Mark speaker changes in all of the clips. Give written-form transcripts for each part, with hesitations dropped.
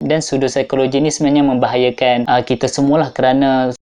Speaker 1: Dan pseudopsikologi ni sebenarnya membahayakan kita semualah, kerana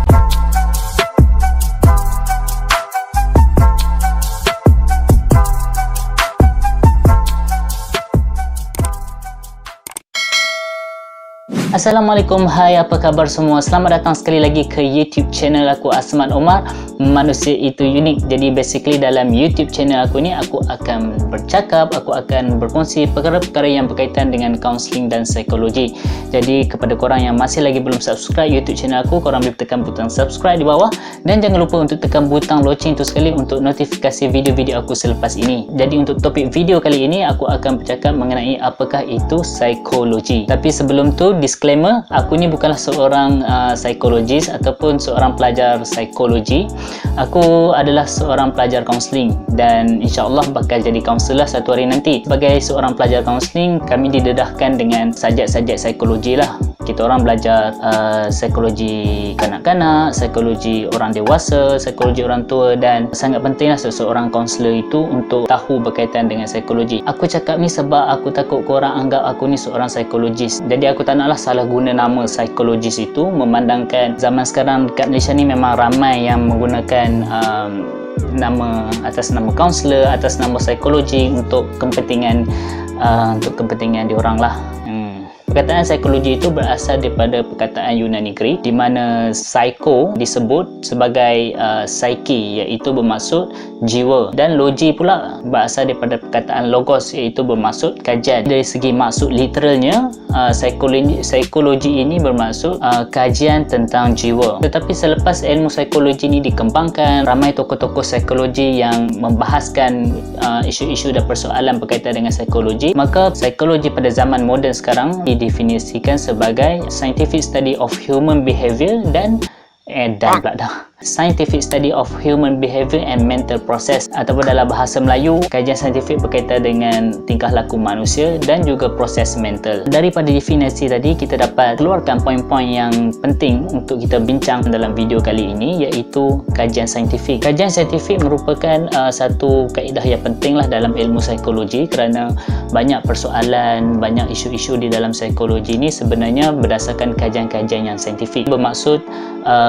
Speaker 1: Assalamualaikum, hai, apa khabar semua? Selamat datang sekali lagi ke YouTube channel aku, Asman Omar, Manusia Itu Unik. Jadi basically dalam YouTube channel aku ni, aku akan bercakap, aku akan berkongsi perkara-perkara yang berkaitan dengan kaunseling dan psikologi. Jadi kepada korang yang masih lagi belum subscribe YouTube channel aku, korang boleh tekan butang subscribe di bawah. Dan jangan lupa untuk tekan butang loceng tu sekali untuk notifikasi video-video aku selepas ini. Jadi untuk topik video kali ini, aku akan bercakap mengenai apakah itu psikologi. Tapi sebelum tu, disclaimer, aku ni bukanlah seorang psikologis ataupun seorang pelajar psikologi. Aku adalah seorang pelajar kaunseling dan insya-Allah bakal jadi kaunselor satu hari nanti. Sebagai seorang pelajar kaunseling, kami didedahkan dengan subjek-subjek psikologi lah. Kita orang belajar psikologi kanak-kanak, psikologi orang dewasa, psikologi orang tua, dan sangat pentinglah seseorang kaunselor itu untuk tahu berkaitan dengan psikologi. Aku cakap ni sebab aku takut korang anggap aku ni seorang psikologis. Jadi aku tak naklah salah guna nama psikologis itu, memandangkan zaman sekarang dekat Malaysia ni memang ramai yang menggunakan nama atas nama kaunselor, atas nama psikologi untuk kepentingan diorang lah. Perkataan psikologi itu berasal daripada perkataan Yunani Greek, di mana psycho disebut sebagai psyche, iaitu bermaksud jiwa, dan logi pula berasal daripada perkataan logos, iaitu bermaksud kajian. Dari segi maksud literalnya, psikologi ini bermaksud kajian tentang jiwa. Tetapi selepas ilmu psikologi ini dikembangkan, ramai tokoh-tokoh psikologi yang membahaskan isu-isu dan persoalan berkaitan dengan psikologi. Maka psikologi pada zaman moden sekarang didefinisikan sebagai scientific study of human behavior dan scientific study of human behavior and mental process, ataupun dalam bahasa Melayu, kajian saintifik berkaitan dengan tingkah laku manusia dan juga proses mental. Daripada definisi tadi, kita dapat keluarkan poin-poin yang penting untuk kita bincang dalam video kali ini, iaitu kajian saintifik. Kajian saintifik merupakan satu kaedah yang penting lah dalam ilmu psikologi, kerana banyak persoalan, banyak isu-isu di dalam psikologi ini sebenarnya berdasarkan kajian-kajian yang saintifik. Bermaksud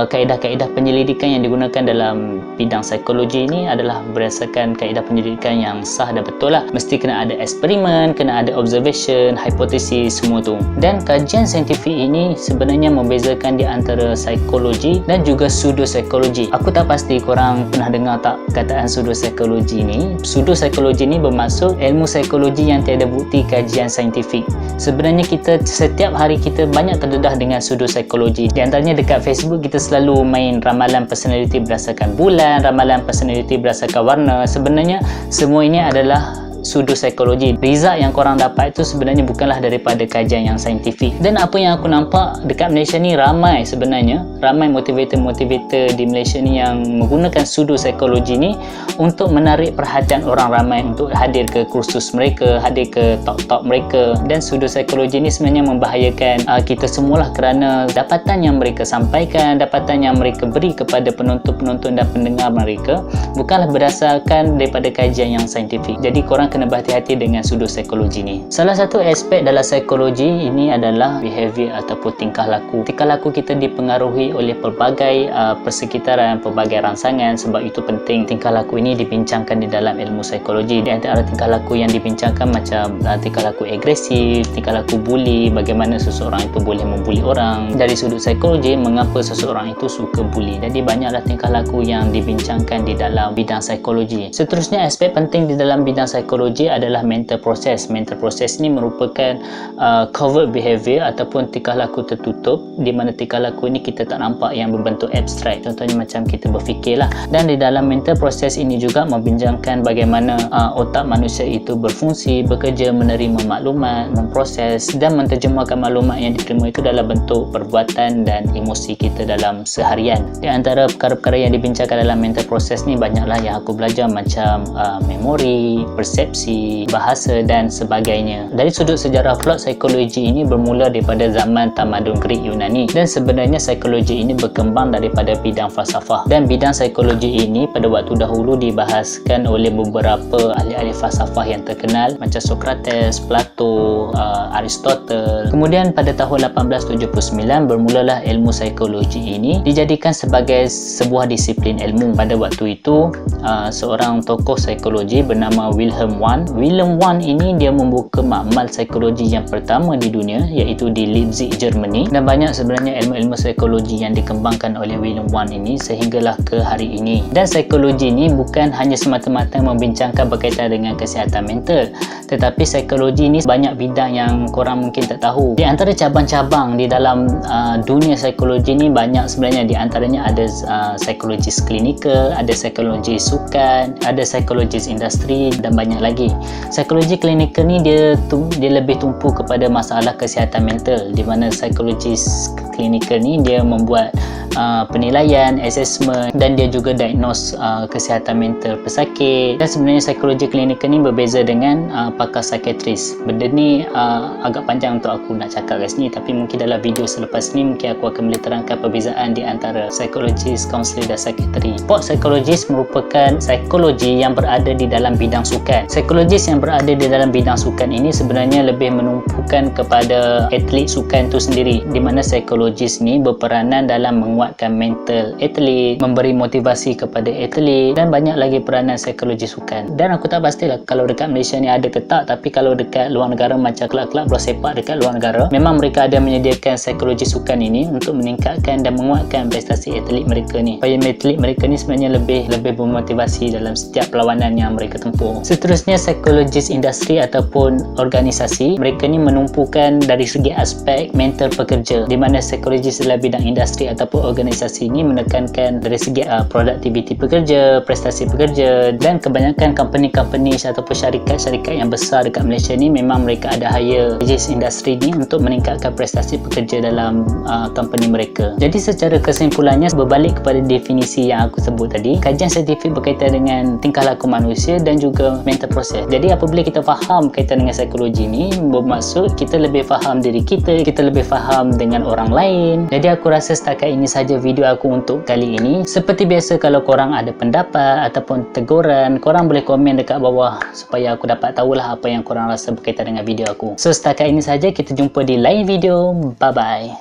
Speaker 1: kaedah-kaedah penyelidikan yang digunakan dalam bidang psikologi ini adalah berdasarkan kaedah penyelidikan yang sah dan betul lah. Mesti kena ada eksperimen, kena ada observation, hipotesis, semua tu. Dan kajian saintifik ini sebenarnya membezakan di antara psikologi dan juga pseudopsikologi. Aku tak pasti korang pernah dengar tak kataan pseudopsikologi ni. Pseudopsikologi ni bermaksud ilmu psikologi yang tiada bukti kajian saintifik. Sebenarnya kita setiap hari kita banyak terdedah dengan pseudopsikologi. Di antaranya dekat Facebook kita selalu main ramalan personality berdasarkan bulan, ramalan personality berdasarkan warna. Sebenarnya semua ini adalah pseudopsikologi. Result yang korang dapat itu sebenarnya bukanlah daripada kajian yang saintifik. Dan apa yang aku nampak dekat Malaysia ni, ramai motivator-motivator di Malaysia ni yang menggunakan pseudopsikologi ni untuk menarik perhatian orang ramai untuk hadir ke kursus mereka, hadir ke talk-talk mereka. Dan pseudopsikologi ni sebenarnya membahayakan kita semualah, kerana dapatan yang mereka sampaikan, dapatan yang mereka beri kepada penonton-penonton dan pendengar mereka bukanlah berdasarkan daripada kajian yang saintifik. Jadi korang kena berhati-hati dengan pseudopsikologi ni. Salah satu aspek dalam psikologi ini adalah behavior ataupun tingkah laku. Tingkah laku kita dipengaruhi oleh pelbagai persekitaran, pelbagai rangsangan. Sebab itu penting tingkah laku ini dibincangkan di dalam ilmu psikologi. Di antara tingkah laku yang dibincangkan macam tingkah laku agresif, tingkah laku bully, bagaimana seseorang itu boleh membuli orang. Dari sudut psikologi, mengapa seseorang itu suka bully. Jadi banyaklah tingkah laku yang dibincangkan di dalam bidang psikologi. Seterusnya, aspek penting di dalam bidang psikologi adalah mental process. Mental process ni merupakan covert behavior ataupun tingkah laku tertutup, di mana tingkah laku ni kita tak nampak yang berbentuk abstrak. Contohnya macam kita berfikirlah. Dan di dalam mental process ini juga membincangkan bagaimana otak manusia itu berfungsi, bekerja, menerima maklumat, memproses dan menterjemahkan maklumat yang diterima itu dalam bentuk perbuatan dan emosi kita dalam seharian. Di antara perkara-perkara yang dibincangkan dalam mental process ni banyaklah yang aku belajar, macam memori, persepsi, persepsi, bahasa dan sebagainya. Dari sudut sejarah pula, psikologi ini bermula daripada zaman tamadun Greek Yunani, dan sebenarnya psikologi ini berkembang daripada bidang falsafah. Dan bidang psikologi ini pada waktu dahulu dibahaskan oleh beberapa ahli-ahli falsafah yang terkenal macam Socrates, Plato, Aristotle. Kemudian pada tahun 1879 bermulalah ilmu psikologi ini dijadikan sebagai sebuah disiplin ilmu. Pada waktu itu seorang tokoh psikologi bernama Wilhelm Wundt. Wilhelm Wundt ini dia membuka makmal psikologi yang pertama di dunia, iaitu di Leipzig, Germany, dan banyak sebenarnya ilmu-ilmu psikologi yang dikembangkan oleh Wilhelm Wundt ini sehinggalah ke hari ini. Dan psikologi ini bukan hanya semata-mata membincangkan berkaitan dengan kesihatan mental, tetapi psikologi ini banyak bidang yang korang mungkin tak tahu. Di antara cabang-cabang di dalam dunia psikologi ini banyak sebenarnya. Di antaranya ada psikologis klinikal, ada psikologis sukan, ada psikologis industri dan banyak lagi. Psikologi klinikal ni dia lebih tumpu kepada masalah kesihatan mental, di mana psikologis klinikal ni dia membuat penilaian, assessment, dan dia juga diagnose kesihatan mental pesakit. Dan sebenarnya psikologi klinikal ni berbeza dengan pakar psikiatris. Benda ni agak panjang untuk aku nak cakap kat sini, tapi mungkin dalam video selepas ni mungkin aku akan boleh terangkan perbezaan di antara psikologis, kaunselor dan psikiatri. Sport psikologis merupakan psikologi yang berada di dalam bidang sukan. Psikologis yang berada di dalam bidang sukan ini sebenarnya lebih menumpukan kepada atlet sukan tu sendiri, di mana psikologis ni berperanan dalam menguatkan mental atlet, memberi motivasi kepada atlet, dan banyak lagi peranan psikologi sukan. Dan aku tak pastilah kalau dekat Malaysia ni ada ke tak, tapi kalau dekat luar negara macam kelab-kelab bola sepak dekat luar negara, memang mereka ada menyediakan psikologi sukan ini untuk meningkatkan dan menguatkan prestasi atlet mereka ni, supaya atlet mereka ni sebenarnya lebih bermotivasi dalam setiap perlawanan yang mereka tempuh. Seterusnya, psikologis industri ataupun organisasi, mereka ni menumpukan dari segi aspek mental pekerja, di mana psikologis dalam bidang industri ataupun organisasi ini menekankan dari segi produktiviti pekerja, prestasi pekerja, dan kebanyakan company-company ataupun syarikat-syarikat yang besar dekat Malaysia ni memang mereka ada hire psikologis industri ni untuk meningkatkan prestasi pekerja dalam company mereka. Jadi secara kesimpulannya, berbalik kepada definisi yang aku sebut tadi, kajian saintifik berkaitan dengan tingkah laku manusia dan juga mental proses. Jadi apabila kita faham berkaitan dengan psikologi ni, bermaksud kita lebih faham diri kita lebih faham dengan orang lain. Jadi aku rasa setakat ini saja video aku untuk kali ini. Seperti biasa, kalau korang ada pendapat ataupun teguran, korang boleh komen dekat bawah supaya aku dapat tahulah apa yang korang rasa berkaitan dengan video aku. So setakat ini saja, kita jumpa di lain video. Bye bye.